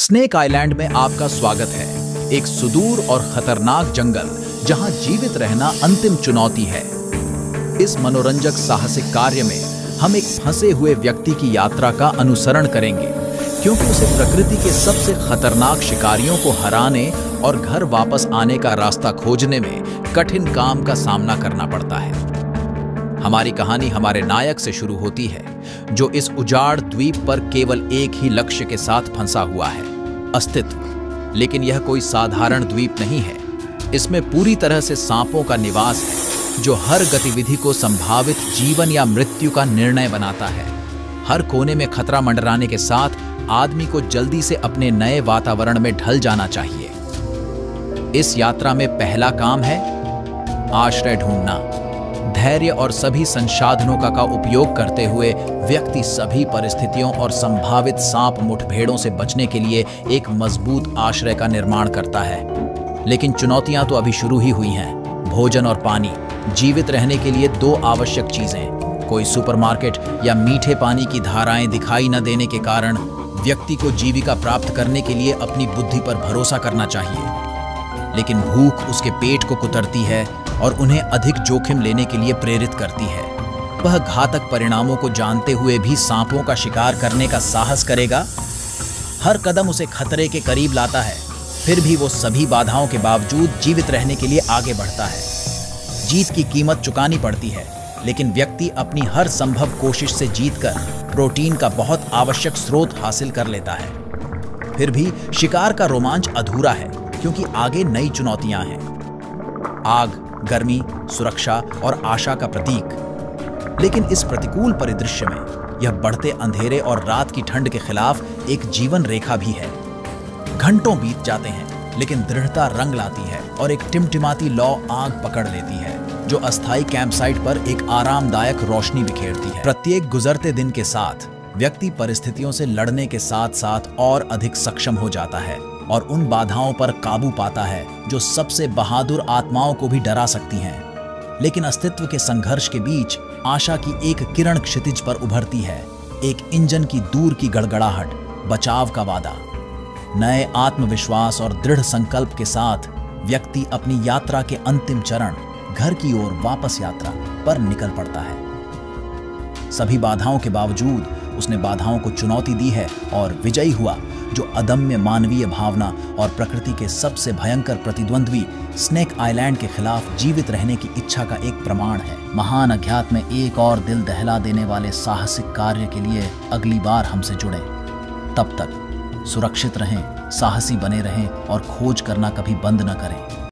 Snake island में आपका स्वागत है। एक सुदूर और खतरनाक जंगल जहां जीवित रहना अंतिम चुनौती है। इस मनोरंजक साहसिक कार्य में हम एक फंसे हुए व्यक्ति की यात्रा का अनुसरण करेंगे, क्योंकि उसे प्रकृति के सबसे खतरनाक शिकारियों को हराने और घर वापस आने का रास्ता खोजने में कठिन काम का सामना करना पड़ता है। हमारी कहानी हमारे नायक से शुरू होती है, जो इस उजाड़ द्वीप पर केवल एक ही लक्ष्य के साथ फंसा हुआ है, अस्तित्व। लेकिन यह कोई साधारण द्वीप नहीं है। इसमें पूरी तरह से सांपों का निवास है, जो हर गतिविधि को संभावित जीवन या मृत्यु का निर्णय बनाता है। हर कोने में खतरा मंडराने के साथ आदमी को जल्दी से अपने नए वातावरण में ढल जाना चाहिए। इस यात्रा में पहला काम है आश्रय ढूंढना। धैर्य और सभी संसाधनों का उपयोग करते हुए व्यक्ति सभी परिस्थितियों और संभावित सांप मुठभेड़ों से बचने के लिए एक मजबूत आश्रय का निर्माण करता है। लेकिन चुनौतियां तो अभी शुरू ही हुई हैं। भोजन और पानी। जीवित रहने के लिए दो आवश्यक चीजें। कोई सुपरमार्केट या मीठे पानी की धाराएं दिखाई न देने के कारण व्यक्ति को जीविका प्राप्त करने के लिए अपनी बुद्धि पर भरोसा करना चाहिए। लेकिन भूख उसके पेट को कुतरती है और उन्हें अधिक जोखिम लेने के लिए प्रेरित करती है। वह घातक परिणामों को जानते हुए भी सांपों का शिकार करने का साहस करेगा। हर कदम उसे खतरे के करीब लाता है, फिर भी वो सभी बाधाओं के बावजूद जीवित रहने के लिए आगे बढ़ता है। जीत की कीमत चुकानी पड़ती है, लेकिन व्यक्ति अपनी हर संभव कोशिश से जीतकर प्रोटीन का बहुत आवश्यक स्रोत हासिल कर लेता है। फिर भी शिकार का रोमांच अधूरा है, क्योंकि आगे नई चुनौतियां हैं। आग, गर्मी, सुरक्षा और आशा का प्रतीक। लेकिन इस प्रतिकूल परिदृश्य में यह बढ़ते अंधेरे और रात की ठंड के खिलाफ एक जीवन रेखा भी है। घंटों बीत जाते हैं, लेकिन दृढ़ता रंग लाती है और एक टिमटिमाती लौ आग पकड़ लेती है, जो अस्थायी कैंपसाइट पर एक आरामदायक रोशनी बिखेरती है। प्रत्येक गुजरते दिन के साथ व्यक्ति परिस्थितियों से लड़ने के साथ साथ और अधिक सक्षम हो जाता है और उन बाधाओं पर काबू पाता है जो सबसे बहादुर आत्माओं को भी डरा सकती हैं। लेकिन अस्तित्व के संघर्ष के बीच आशा की एक किरण क्षितिज पर उभरती है। एक इंजन की दूर की गड़गड़ाहट, बचाव का वादा। नए आत्मविश्वास और दृढ़ संकल्प के साथ व्यक्ति अपनी यात्रा के अंतिम चरण, घर की ओर वापस यात्रा पर निकल पड़ता है। सभी बाधाओं के बावजूद उसने बाधाओं को चुनौती दी है और विजयी हुआ, जो अदम्य मानवीय भावना और प्रकृति के सबसे भयंकर प्रतिद्वंद्वी स्नेक आइलैंड के खिलाफ जीवित रहने की इच्छा का एक प्रमाण है। महान अज्ञात में एक और दिल दहला देने वाले साहसिक कार्य के लिए अगली बार हमसे जुड़ें। तब तक सुरक्षित रहें, साहसी बने रहें और खोज करना कभी बंद न करें।